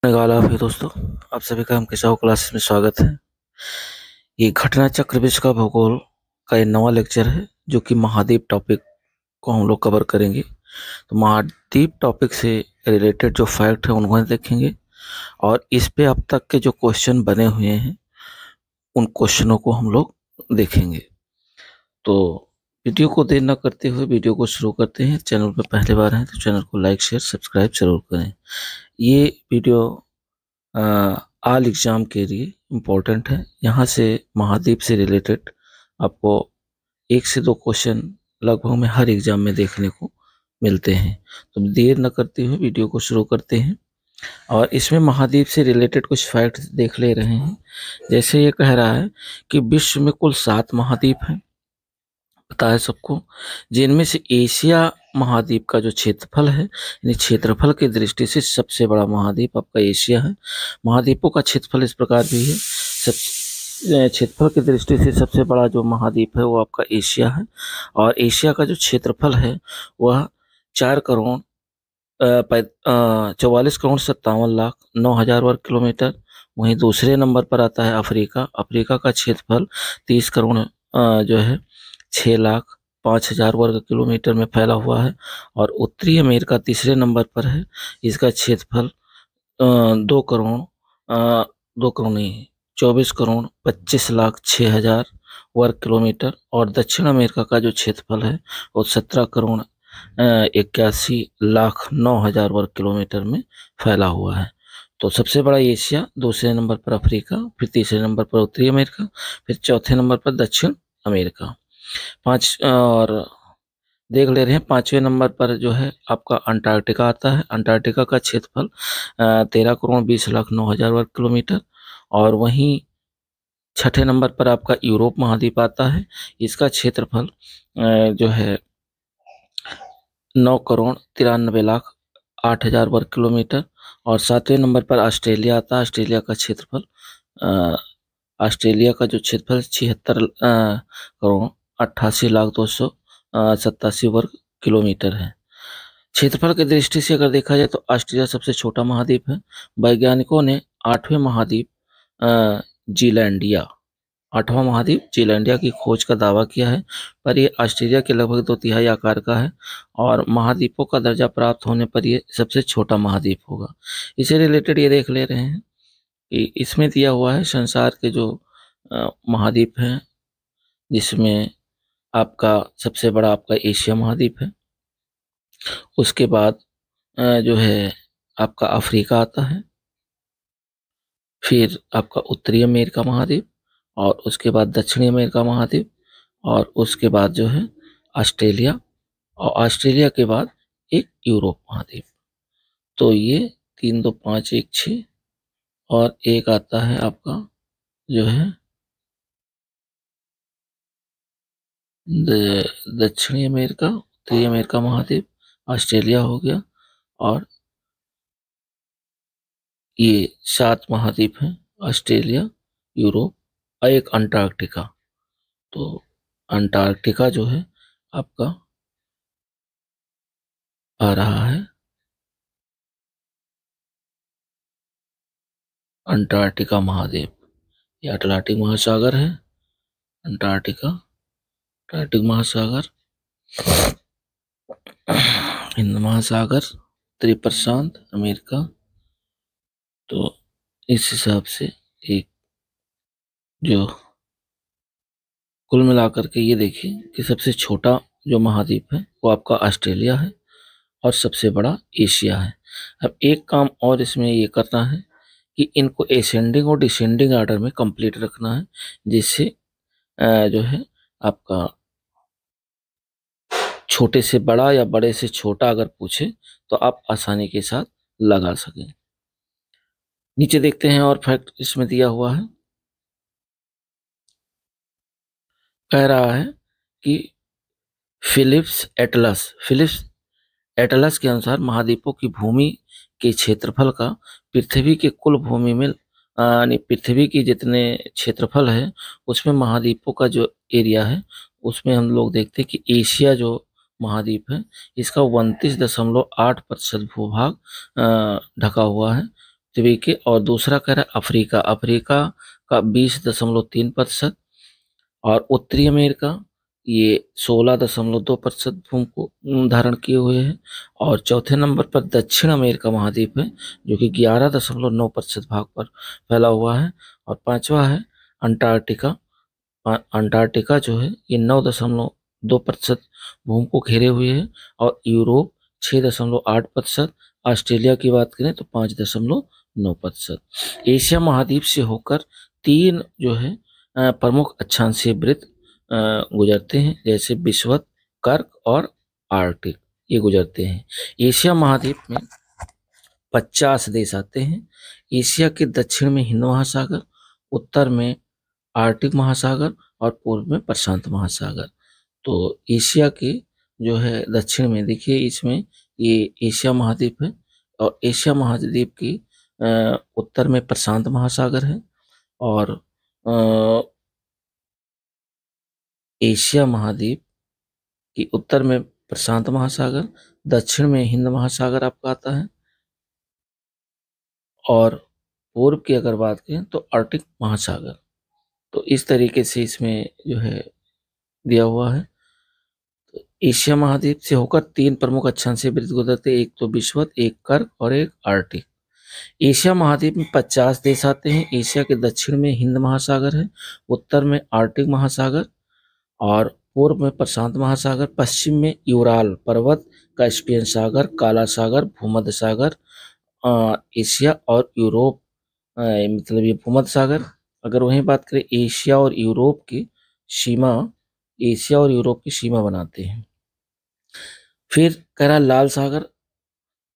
निकाला फिर दोस्तों, आप सभी का हम किसाऊ क्लासेस में स्वागत है। ये घटना चक्र विश्व का भूगोल का ये नवा लेक्चर है जो कि महाद्वीप टॉपिक को हम लोग कवर करेंगे। तो महाद्वीप टॉपिक से रिलेटेड जो फैक्ट है उनको देखेंगे और इस पे अब तक के जो क्वेश्चन बने हुए हैं उन क्वेश्चनों को हम लोग देखेंगे। तो वीडियो को देर न करते हुए वीडियो को शुरू करते हैं। चैनल पर पहली बार हैं तो चैनल को लाइक शेयर सब्सक्राइब जरूर करें। ये वीडियो आल एग्ज़ाम के लिए इम्पोर्टेंट है। यहाँ से महाद्वीप से रिलेटेड आपको 1 से 2 क्वेश्चन लगभग में हर एग्ज़ाम में देखने को मिलते हैं। तो देर न करते हुए वीडियो को शुरू करते हैं और इसमें महाद्वीप से रिलेटेड कुछ फैक्ट देख ले रहे हैं। जैसे ये कह रहा है कि विश्व में कुल 7 महाद्वीप हैं, पता है सबको, जिनमें से एशिया महाद्वीप का जो क्षेत्रफल है, यानी क्षेत्रफल की दृष्टि से सबसे बड़ा महाद्वीप आपका एशिया है। महाद्वीपों का क्षेत्रफल इस प्रकार भी है, क्षेत्रफल की दृष्टि से सबसे बड़ा जो महाद्वीप है वो आपका एशिया है और एशिया का जो क्षेत्रफल है वह 44,57,09,000 वर्ग किलोमीटर। वहीं दूसरे नंबर पर आता है अफ्रीका। अफ्रीका का क्षेत्रफल 30 करोड़ जो है 6,05,000 वर्ग किलोमीटर में फैला हुआ है और उत्तरी अमेरिका तीसरे नंबर पर है। इसका क्षेत्रफल 2 करोड़ नहीं 24,25,06,000 वर्ग किलोमीटर और दक्षिण अमेरिका का जो क्षेत्रफल है वो 17,81,09,000 वर्ग किलोमीटर में फैला हुआ है। तो सबसे बड़ा एशिया, दूसरे नंबर पर अफ्रीका, फिर तीसरे नंबर पर उत्तरी अमेरिका, फिर चौथे नंबर पर दक्षिण अमेरिका। और देख ले रहे हैं 5वें नंबर पर जो है आपका अंटार्कटिका आता है। अंटार्कटिका का क्षेत्रफल 13,20,09,000 वर्ग किलोमीटर और वहीं छठे नंबर पर आपका यूरोप महाद्वीप आता है। इसका क्षेत्रफल जो है 9,93,08,000 वर्ग किलोमीटर और 7वें नंबर पर ऑस्ट्रेलिया आता है। ऑस्ट्रेलिया का क्षेत्रफल ऑस्ट्रेलिया का जो क्षेत्रफल 76,88,02,87 वर्ग किलोमीटर है। क्षेत्रफल की दृष्टि से अगर देखा जाए तो ऑस्ट्रेलिया सबसे छोटा महाद्वीप है। वैज्ञानिकों ने 8वां महाद्वीप जीलैंडिया की खोज का दावा किया है, पर ये ऑस्ट्रेलिया के लगभग 2/3 आकार का है और महाद्वीपों का दर्जा प्राप्त होने पर ये सबसे छोटा महाद्वीप होगा। इसे रिलेटेड ये देख ले रहे हैं कि इसमें दिया हुआ है संसार के जो महाद्वीप हैं, जिसमें आपका सबसे बड़ा आपका एशिया महाद्वीप है। उसके बाद जो है आपका अफ्रीका आता है, फिर आपका उत्तरी अमेरिका महाद्वीप और उसके बाद दक्षिणी अमेरिका महाद्वीप और उसके बाद जो है ऑस्ट्रेलिया और ऑस्ट्रेलिया के बाद एक यूरोप महाद्वीप। तो ये 3, 2, 5, 1, 6 और एक आता है आपका जो है दक्षिणी अमेरिका, उत्तरी अमेरिका महाद्वीप, ऑस्ट्रेलिया हो गया और ये 7 महाद्वीप हैं, ऑस्ट्रेलिया, यूरोप और एक अंटार्कटिका। तो अंटार्कटिका जो है आपका आ रहा है अंटार्कटिका महाद्वीप। ये अटलांटिक महासागर है, अटलांटिक महासागर, हिंद महासागर, उत्तरी प्रशांत अमेरिका। तो इस हिसाब से एक जो कुल मिलाकर के ये देखिए कि सबसे छोटा जो महाद्वीप है वो आपका ऑस्ट्रेलिया है और सबसे बड़ा एशिया है। अब एक काम और इसमें ये करना है कि इनको एसेंडिंग और डिसेंडिंग ऑर्डर में कंप्लीट रखना है, जिससे जो है आपका छोटे से बड़ा या बड़े से छोटा अगर पूछे तो आप आसानी के साथ लगा सकें। नीचे देखते हैं और फैक्ट इसमें दिया हुआ है। कह रहा है कि फिलिप्स एटलस के अनुसार महाद्वीपों की भूमि के क्षेत्रफल का पृथ्वी के कुल भूमि में यानी पृथ्वी की जितने क्षेत्रफल है उसमें महाद्वीपों का जो एरिया है उसमें हम लोग देखते हैं कि एशिया जो महाद्वीप है इसका 29.8% भूभाग ढका हुआ है। द्वीपीय, और दूसरा कह रहा है अफ्रीका, अफ्रीका का 20.3%, और उत्तरी अमेरिका ये 16.2% भूमि को धारण किए हुए है। और चौथे नंबर पर दक्षिण अमेरिका महाद्वीप है जो कि 11.9% भाग पर फैला हुआ है। और पांचवा है अंटार्कटिका। अंटार्कटिका जो है ये 9.2% भूमि को घेरे हुए है। और यूरोप 6.8%। ऑस्ट्रेलिया की बात करें तो 5.9%। एशिया महाद्वीप से होकर 3 जो है प्रमुख अक्षांशीय वृत्त गुजरते हैं, जैसे विषुवत, कर्क और आर्कटिक, ये गुजरते हैं। एशिया महाद्वीप में 50 देश आते हैं। एशिया के दक्षिण में हिंद महासागर, उत्तर में आर्कटिक महासागर और पूर्व में प्रशांत महासागर। तो एशिया के जो है दक्षिण में देखिए, इसमें ये एशिया महाद्वीप है, और एशिया महाद्वीप की उत्तर में प्रशांत महासागर है, और एशिया महाद्वीप की उत्तर में प्रशांत महासागर, दक्षिण में हिंद महासागर आपका आता है, और पूर्व की अगर बात करें तो आर्कटिक महासागर। तो इस तरीके से इसमें जो है दिया हुआ है। तो एशिया महाद्वीप से होकर 3 प्रमुख अक्षांशीय वृत्त गुजरते हैं, एक तो विषुवत, एक कर्क और एक आर्कटिक। एशिया महाद्वीप में 50 देश आते हैं। एशिया के दक्षिण में हिंद महासागर है, उत्तर में आर्कटिक महासागर और पूर्व में प्रशांत महासागर, पश्चिम में यूराल पर्वत, कैस्पियन सागर, काला सागर, भूमध्य सागर, एशिया और यूरोप, मतलब ये भूमध्य सागर। अगर वहीं बात करें एशिया और यूरोप की सीमा, एशिया और यूरोप की सीमा बनाते हैं। फिर कह रहा लाल सागर,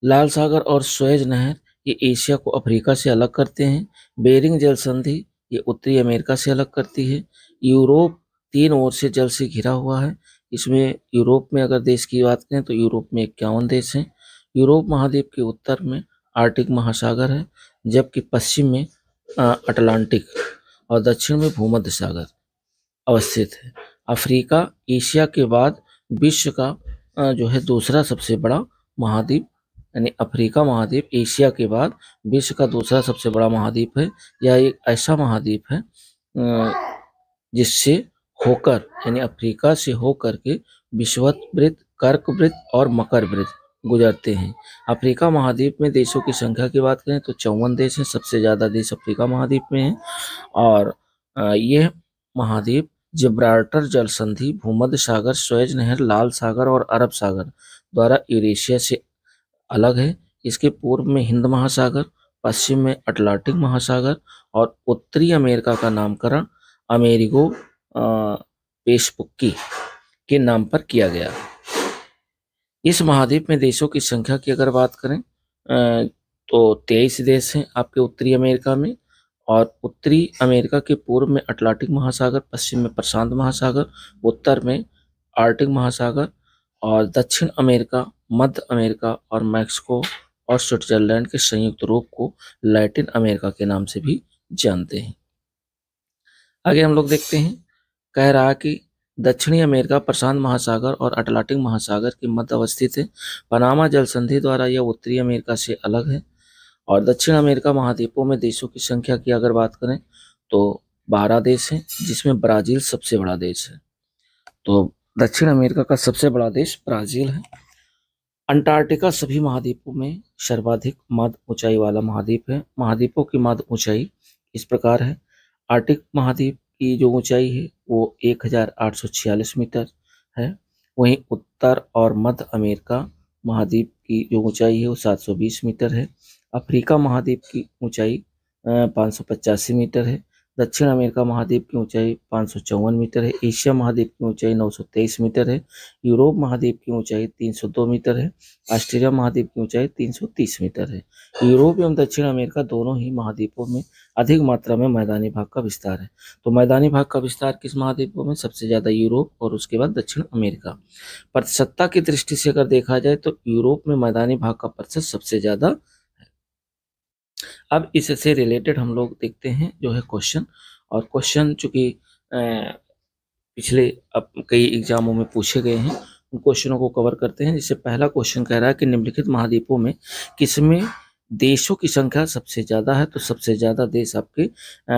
लाल सागर और सुएज नहर ये एशिया को अफ्रीका से अलग करते हैं। बेरिंग जल संधि ये उत्तरी अमेरिका से अलग करती है। यूरोप 3 ओर से जल से घिरा हुआ है। इसमें यूरोप में अगर देश की बात करें तो यूरोप में 51 देश हैं। यूरोप महाद्वीप के उत्तर में आर्कटिक महासागर है, जबकि पश्चिम में अटलांटिक और दक्षिण में भूमध्य सागर अवस्थित है। अफ्रीका एशिया के बाद विश्व का जो है दूसरा सबसे बड़ा महाद्वीप, यानी अफ्रीका महाद्वीप एशिया के बाद विश्व का दूसरा सबसे बड़ा महाद्वीप है। यह एक ऐसा महाद्वीप है जिससे होकर, यानी अफ्रीका से होकर के विषुवत वृत्त, कर्क वृत्त और मकर वृत्त गुजरते हैं। अफ्रीका महाद्वीप में देशों की संख्या की बात करें तो 54 देश हैं। सबसे ज्यादा देश अफ्रीका महाद्वीप में हैं। और यह महाद्वीप जिब्राल्टर जल संधि, भूमध्य सागर, सुएज नहर, लाल सागर और अरब सागर द्वारा यूरेशिया से अलग है। इसके पूर्व में हिंद महासागर, पश्चिम में अटलांटिक महासागर और उत्तरी अमेरिका का नामकरण अमेरिगो वेस्पुक्की के नाम पर किया गया। इस महाद्वीप में देशों की संख्या की अगर बात करें तो 23 देश हैं आपके उत्तरी अमेरिका में, और उत्तरी अमेरिका के पूर्व में अटलांटिक महासागर, पश्चिम में प्रशांत महासागर, उत्तर में आर्कटिक महासागर, और दक्षिण अमेरिका, मध्य अमेरिका और मैक्सिको और स्विट्जरलैंड के संयुक्त रूप को लैटिन अमेरिका के नाम से भी जानते हैं। आगे हम लोग देखते हैं, कह रहा कि दक्षिणी अमेरिका प्रशांत महासागर और अटलांटिक महासागर के मध्य अवस्थित है। पनामा जल संधि द्वारा यह उत्तरी अमेरिका से अलग है। और दक्षिण अमेरिका महाद्वीपों में देशों की संख्या की अगर बात करें तो 12 देश हैं, जिसमें ब्राजील सबसे बड़ा देश है। तो दक्षिण अमेरिका का सबसे बड़ा देश ब्राजील है। अंटार्कटिका सभी महाद्वीपों में सर्वाधिक मध्य ऊंचाई वाला महाद्वीप है। महाद्वीपों की मध्य ऊंचाई इस प्रकार है। आर्कटिक महाद्वीप की जो ऊंचाई है वो 1846 मीटर है। वहीं उत्तर और मध्य अमेरिका महाद्वीप की जो ऊंचाई है वो 720 मीटर है। अफ्रीका महाद्वीप की ऊंचाई 585 मीटर है। दक्षिण अमेरिका महाद्वीप की ऊंचाई 554 मीटर है। एशिया महाद्वीप की ऊंचाई 923 मीटर है। यूरोप महाद्वीप की ऊंचाई 302 मीटर है। ऑस्ट्रेलिया महाद्वीप की ऊंचाई 330 मीटर है। यूरोप एवं दक्षिण अमेरिका दोनों ही महाद्वीपों में अधिक मात्रा में मैदानी भाग का विस्तार है। तो मैदानी भाग का विस्तार किस महाद्वीपों में? सबसे ज्यादा यूरोप और उसके बाद दक्षिण अमेरिका। प्रतिशतता की दृष्टि से अगर देखा जाए तो यूरोप में मैदानी भाग का प्रतिशत सबसे ज्यादा। अब इससे रिलेटेड हम लोग देखते हैं जो है क्वेश्चन, और क्वेश्चन चूंकि पिछले अब कई एग्जामों में पूछे गए हैं, उन क्वेश्चनों को कवर करते हैं। जिससे पहला क्वेश्चन कह रहा है कि निम्नलिखित महाद्वीपों में किसमें देशों की संख्या सबसे ज़्यादा है, तो सबसे ज़्यादा देश आपके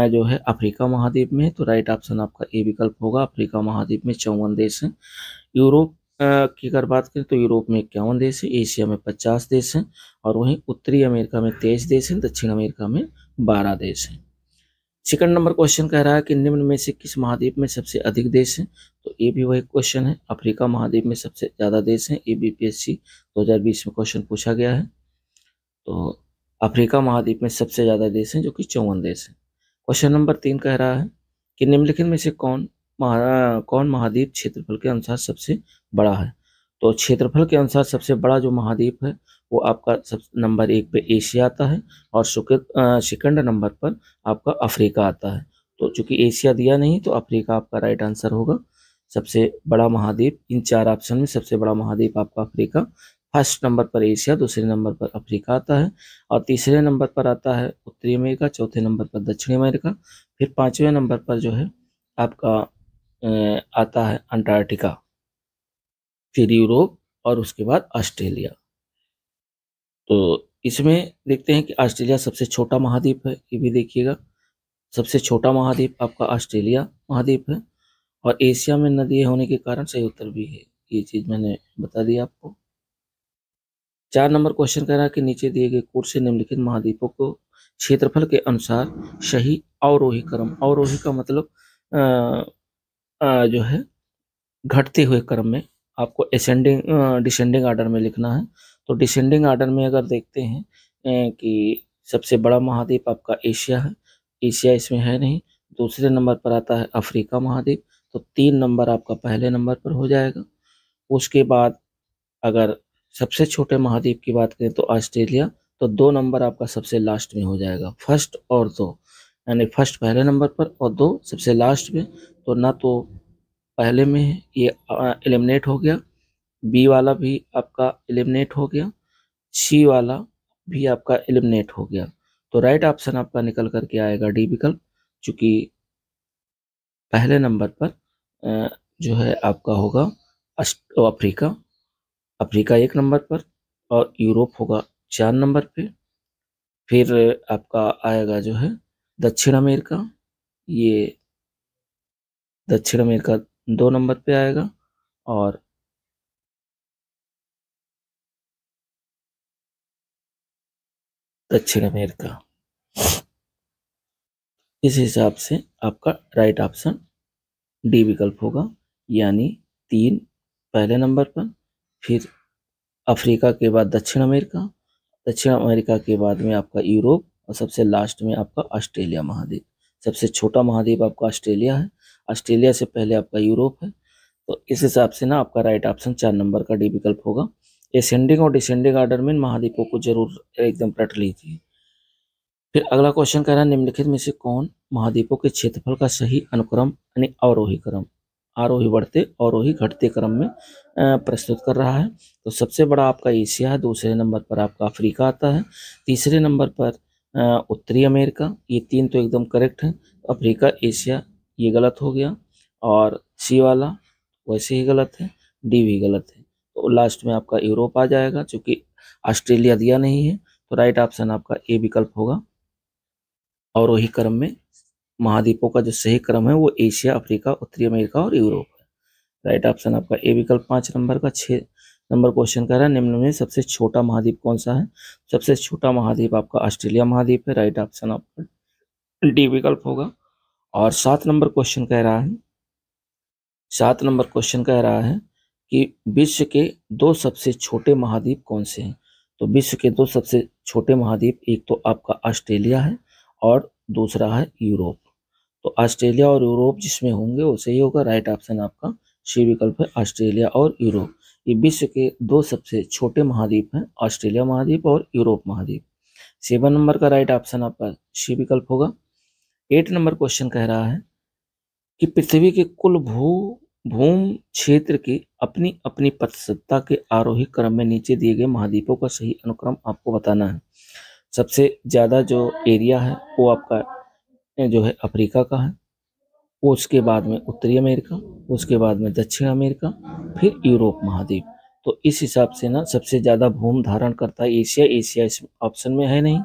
जो है अफ्रीका महाद्वीप में है, तो राइट ऑप्शन आपका ए विकल्प होगा। अफ्रीका महाद्वीप में 54 देश हैं। यूरोप की अगर बात करें तो यूरोप में 51 देश है, एशिया में 50 देश हैं, और वहीं उत्तरी अमेरिका में 23 देश हैं, दक्षिण अमेरिका में 12 देश हैं। सेकंड नंबर क्वेश्चन कह रहा है कि निम्न में से किस महाद्वीप में सबसे अधिक देश हैं, तो ये भी वही क्वेश्चन है। अफ्रीका महाद्वीप में सबसे ज़्यादा देश हैं, ये बीपीएससी 2020 में क्वेश्चन पूछा गया है। तो अफ्रीका महाद्वीप में सबसे ज़्यादा देश हैं जो कि 54 देश हैं। क्वेश्चन नंबर 3 कह रहा है कि निम्नलिखित में से कौन महाद्वीप क्षेत्रफल के अनुसार सबसे बड़ा है। तो क्षेत्रफल के अनुसार सबसे बड़ा जो महाद्वीप है वो आपका सब नंबर 1 पे एशिया आता है, और सेकंड नंबर पर आपका अफ्रीका आता है। तो चूंकि एशिया दिया नहीं तो अफ्रीका आपका राइट आंसर होगा। सबसे बड़ा महाद्वीप, इन 4 ऑप्शन में सबसे बड़ा महाद्वीप आपका अफ्रीका, फर्स्ट नंबर पर एशिया, दूसरे नंबर पर अफ्रीका आता है, और तीसरे नंबर पर आता है उत्तरी अमेरिका, चौथे नंबर पर दक्षिणी अमेरिका, फिर 5वें नंबर पर जो है आपका आता है अंटार्कटिका, फिर यूरोप, और उसके बाद ऑस्ट्रेलिया। तो इसमें देखते हैं कि ऑस्ट्रेलिया सबसे छोटा महाद्वीप है, ये भी देखिएगा। सबसे छोटा महाद्वीप आपका ऑस्ट्रेलिया महाद्वीप है, और एशिया में नदी होने के कारण सही उत्तर भी है, ये चीज मैंने बता दी आपको। 4 नंबर क्वेश्चन कह रहा है कि नीचे दिए गए कोर्स से निम्नलिखित महाद्वीपों को क्षेत्रफल के अनुसार सही अवरोही क्रम, अवरोही का मतलब जो है घटते हुए क्रम में, आपको असेंडिंग डिसेंडिंग ऑर्डर में लिखना है। तो डिसेंडिंग ऑर्डर में अगर देखते हैं कि सबसे बड़ा महाद्वीप आपका एशिया है, एशिया इसमें है नहीं। दूसरे नंबर पर आता है अफ्रीका महाद्वीप, तो 3 नंबर आपका पहले नंबर पर हो जाएगा। उसके बाद अगर सबसे छोटे महाद्वीप की बात करें तो ऑस्ट्रेलिया, तो 2 नंबर आपका सबसे लास्ट में हो जाएगा, फर्स्ट और 2, यानी फर्स्ट पहले नंबर पर और 2 सबसे लास्ट में। तो ना तो पहले में है, ये एलिमिनेट हो गया, बी वाला भी आपका एलिमिनेट हो गया, सी वाला भी आपका एलिमिनेट हो गया। तो राइट ऑप्शन आपका निकल करके आएगा डी विकल्प, चूंकि पहले नंबर पर जो है आपका होगा अफ्रीका, अफ्रीका 1 नंबर पर, और यूरोप होगा 4 नंबर पे। फिर आपका आएगा जो है दक्षिण अमेरिका, ये दक्षिण अमेरिका 2 नंबर पे आएगा, और दक्षिण अमेरिका। इस हिसाब से आपका राइट ऑप्शन डी विकल्प होगा, यानी 3 पहले नंबर पर, फिर अफ्रीका के बाद दक्षिण अमेरिका, दक्षिण अमेरिका के बाद में आपका यूरोप, और सबसे लास्ट में आपका ऑस्ट्रेलिया महाद्वीप। सबसे छोटा महाद्वीप आपका ऑस्ट्रेलिया है, ऑस्ट्रेलिया से पहले आपका यूरोप है। तो इस हिसाब से ना आपका राइट ऑप्शन 4 नंबर का डी विकल्प होगा। असेंडिंग और डिसेंडिंग ऑर्डर में महाद्वीपों को जरूर एकदम पढ़ लीजिए। फिर अगला क्वेश्चन कह रहा है निम्नलिखित में से कौन महाद्वीपों के क्षेत्रफल का सही अनुक्रम यानी अवरोही क्रम, आरोही बढ़ते अवरोही घटते क्रम में प्रस्तुत कर रहा है। तो सबसे बड़ा आपका एशिया है, दूसरे नंबर पर आपका अफ्रीका आता है, तीसरे नंबर पर उत्तरी अमेरिका, ये 3 तो एकदम करेक्ट है। अफ्रीका, एशिया ये गलत हो गया, और सी वाला वैसे ही गलत है, डी भी गलत है। तो लास्ट में आपका यूरोप आ जाएगा, चूंकि ऑस्ट्रेलिया दिया नहीं है। तो राइट ऑप्शन आपका ए विकल्प होगा। और वही क्रम में महाद्वीपों का जो सही क्रम है वो एशिया, अफ्रीका, उत्तरी अमेरिका और यूरोप है। राइट ऑप्शन आपका ए विकल्प 5 नंबर का। 6 नंबर क्वेश्चन कह रहा है निम्न में सबसे छोटा महाद्वीप कौन सा है। सबसे छोटा महाद्वीप आपका ऑस्ट्रेलिया महाद्वीप है, राइट ऑप्शन आपका डी विकल्प होगा। और 7 नंबर क्वेश्चन कह रहा है, 7 नंबर क्वेश्चन कह रहा है कि विश्व के 2 सबसे छोटे महाद्वीप कौन से हैं। तो विश्व के 2 सबसे छोटे महाद्वीप, एक तो आपका ऑस्ट्रेलिया है और दूसरा है यूरोप। तो ऑस्ट्रेलिया और यूरोप जिसमें होंगे वो सही होगा। राइट ऑप्शन आपका सी विकल्प है, ऑस्ट्रेलिया और यूरोप। ये विश्व के 2 सबसे छोटे महाद्वीप हैं, ऑस्ट्रेलिया महाद्वीप और यूरोप महाद्वीप। 7 नंबर का राइट ऑप्शन आपका सी विकल्प होगा। 8 नंबर क्वेश्चन कह रहा है कि पृथ्वी के कुल भूम क्षेत्र की अपनी अपनी प्रतिशतता के आरोही क्रम में नीचे दिए गए महाद्वीपों का सही अनुक्रम आपको बताना है। सबसे ज्यादा जो एरिया है वो आपका जो है अफ्रीका का है, उसके बाद में उत्तरी अमेरिका, उसके बाद में दक्षिण अमेरिका, फिर यूरोप महाद्वीप। तो इस हिसाब से ना सबसे ज़्यादा भूमि धारण करता है एशिया। एशिया इस ऑप्शन में है नहीं,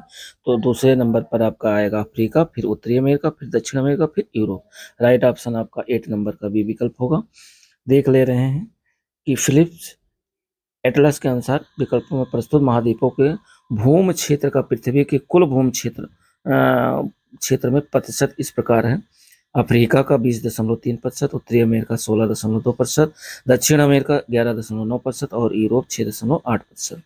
तो दूसरे नंबर पर आपका आएगा अफ्रीका, फिर उत्तरी अमेरिका, फिर दक्षिण अमेरिका, फिर यूरोप। राइट ऑप्शन आपका 8 नंबर का बी विकल्प होगा। देख ले रहे हैं कि फिलिप्स एटलस के अनुसार विकल्पों में प्रस्तुत महाद्वीपों के भूमि क्षेत्र का पृथ्वी के कुल भूमि क्षेत्र में प्रतिशत इस प्रकार है। अफ्रीका का 20.3%, उत्तरी अमेरिका 16.2%, दक्षिण अमेरिका 11.9% और यूरोप 6.8%।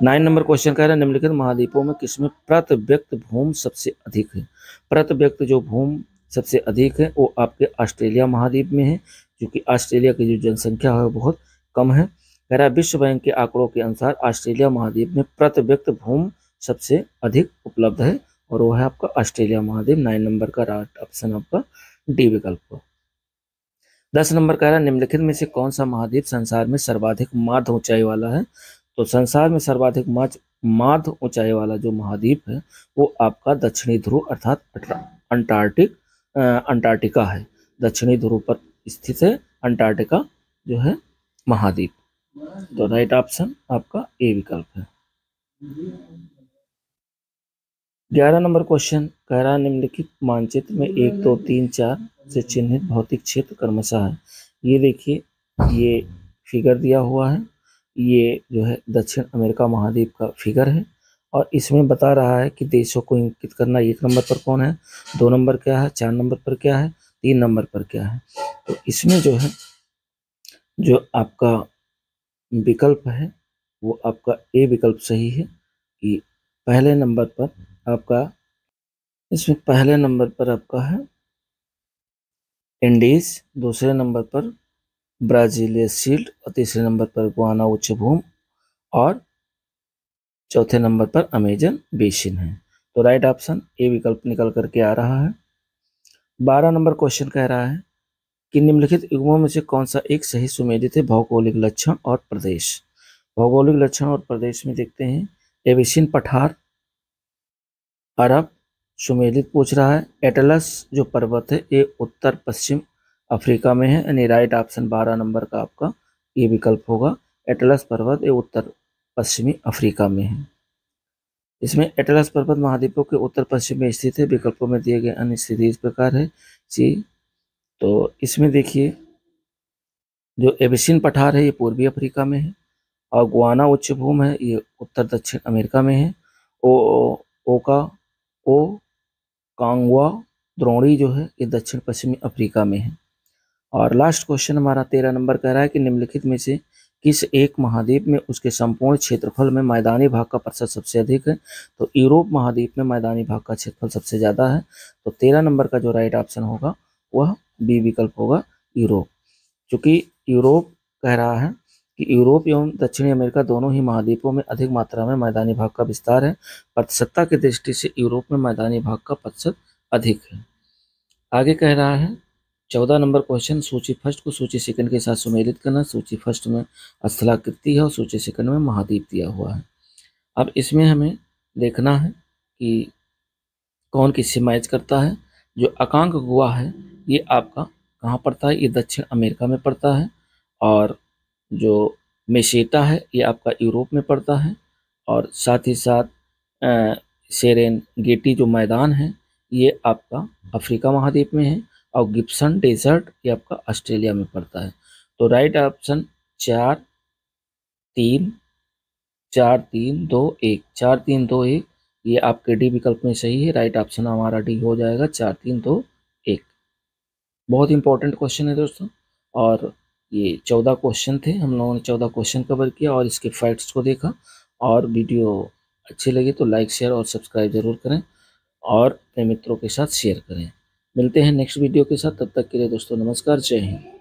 9 नंबर क्वेश्चन कह रहा है निम्नलिखित महाद्वीपों में किसमें प्रति व्यक्ति भूमि सबसे अधिक है। प्रति व्यक्ति जो भूमि सबसे अधिक है वो आपके ऑस्ट्रेलिया महाद्वीप में है, क्योंकि ऑस्ट्रेलिया की जो जनसंख्या है बहुत कम है। कह रहा है विश्व बैंक के आंकड़ों के अनुसार ऑस्ट्रेलिया महाद्वीप में प्रति व्यक्ति भूमि सबसे अधिक उपलब्ध है, और वो है आपका ऑस्ट्रेलिया महाद्वीप। 9 नंबर का राइट ऑप्शन आपका डी विकल्प। 10 नंबर कह रहा है निम्नलिखित में से कौन सा महाद्वीप संसार में सर्वाधिक माध्य ऊंचाई वाला है। तो संसार में सर्वाधिक माध्य ऊंचाई वाला जो महाद्वीप है वो आपका दक्षिणी ध्रुव अर्थात अंटार्कटिका है। दक्षिणी ध्रुव पर स्थित है अंटार्कटिका जो है महाद्वीप। तो राइट ऑप्शन आपका ए विकल्प है। 11 नंबर क्वेश्चन कह रहा है निम्नलिखित मानचित्र में 1, 2, 3, 4 से चिन्हित भौतिक क्षेत्र क्रमशः है। ये देखिए, ये फिगर दिया हुआ है, ये जो है दक्षिण अमेरिका महाद्वीप का फिगर है, और इसमें बता रहा है कि देशों को इंगित करना 1 नंबर पर कौन है, 2 नंबर क्या है, 4 नंबर पर क्या है, 3 नंबर पर क्या है। तो इसमें जो है जो आपका विकल्प है वो आपका ए विकल्प सही है कि पहले नंबर पर आपका, इसमें पहले नंबर पर आपका है इंडीज, दूसरे नंबर पर ब्राजीलिया शील्ड, और तीसरे नंबर पर गुआना उच्च भूमि, और चौथे नंबर पर अमेजन बेसिन है। तो राइट ऑप्शन ए विकल्प निकल करके आ रहा है। 12 नंबर क्वेश्चन कह रहा है कि निम्नलिखित युग्मों में से कौन सा एक सही सुमेलित है भौगोलिक लक्षण और प्रदेश। भौगोलिक लक्षण और प्रदेश में देखते हैं एबिसिन पठार अरब सुमेलित पूछ रहा है। एटलस जो पर्वत है ये उत्तर पश्चिम अफ्रीका में है, यानी राइट ऑप्शन 12 नंबर का आपका ये विकल्प होगा। एटलस पर्वत ये उत्तर पश्चिमी अफ्रीका में है। इसमें एटलस पर्वत महाद्वीपों के उत्तर पश्चिम में स्थित है। विकल्पों में दिए गए अन्य स्थिति इस प्रकार है सी। तो इसमें देखिए जो एबिसिन पठार है ये पूर्वी अफ्रीका में है, और गुआना उच्च भूमि है ये उत्तर दक्षिण अमेरिका में है। कांगवा द्रोणी जो है ये दक्षिण पश्चिमी अफ्रीका में है। और लास्ट क्वेश्चन हमारा 13 नंबर कह रहा है कि निम्नलिखित में से किस एक महाद्वीप में उसके संपूर्ण क्षेत्रफल में मैदानी भाग का प्रतिशत सबसे अधिक है। तो यूरोप महाद्वीप में मैदानी भाग का क्षेत्रफल सबसे ज़्यादा है। तो 13 नंबर का जो राइट ऑप्शन होगा वह बी विकल्प होगा यूरोप, क्योंकि यूरोप कह रहा है कि यूरोप एवं दक्षिणी अमेरिका दोनों ही महाद्वीपों में अधिक मात्रा में मैदानी भाग का विस्तार है। प्रतिशतता की दृष्टि से यूरोप में मैदानी भाग का प्रतिशत अधिक है। आगे कह रहा है 14 नंबर क्वेश्चन सूची फर्स्ट को सूची सेकंड के साथ सुमेलित करना। सूची फर्स्ट में स्थलाकृति है और सूची सेकंड में महाद्वीप दिया हुआ है। अब इसमें हमें देखना है कि कौन किससे मैच करता है। जो अकांक गुआ है ये आपका कहाँ पड़ता है, ये दक्षिण अमेरिका में पड़ता है, और जो मेसेटा है ये आपका यूरोप में पड़ता है, और साथ ही साथ सेरेनगेटी जो मैदान है ये आपका अफ्रीका महाद्वीप में है, और गिब्सन डेजर्ट ये आपका ऑस्ट्रेलिया में पड़ता है। तो राइट ऑप्शन 4, 3, 4, 3, 2, 1, 4, 3, 2, 1 ये आपके डी विकल्प में सही है। राइट ऑप्शन हमारा डी हो जाएगा 4, 3, 2, 1। बहुत इंपॉर्टेंट क्वेश्चन है दोस्तों, और ये 14 क्वेश्चन थे। हम लोगों ने 14 क्वेश्चन कवर किया और इसके फैक्ट्स को देखा। और वीडियो अच्छी लगी तो लाइक शेयर और सब्सक्राइब जरूर करें, और अपने मित्रों के साथ शेयर करें। मिलते हैं नेक्स्ट वीडियो के साथ, तब तक के लिए दोस्तों नमस्कार, जय हिंद।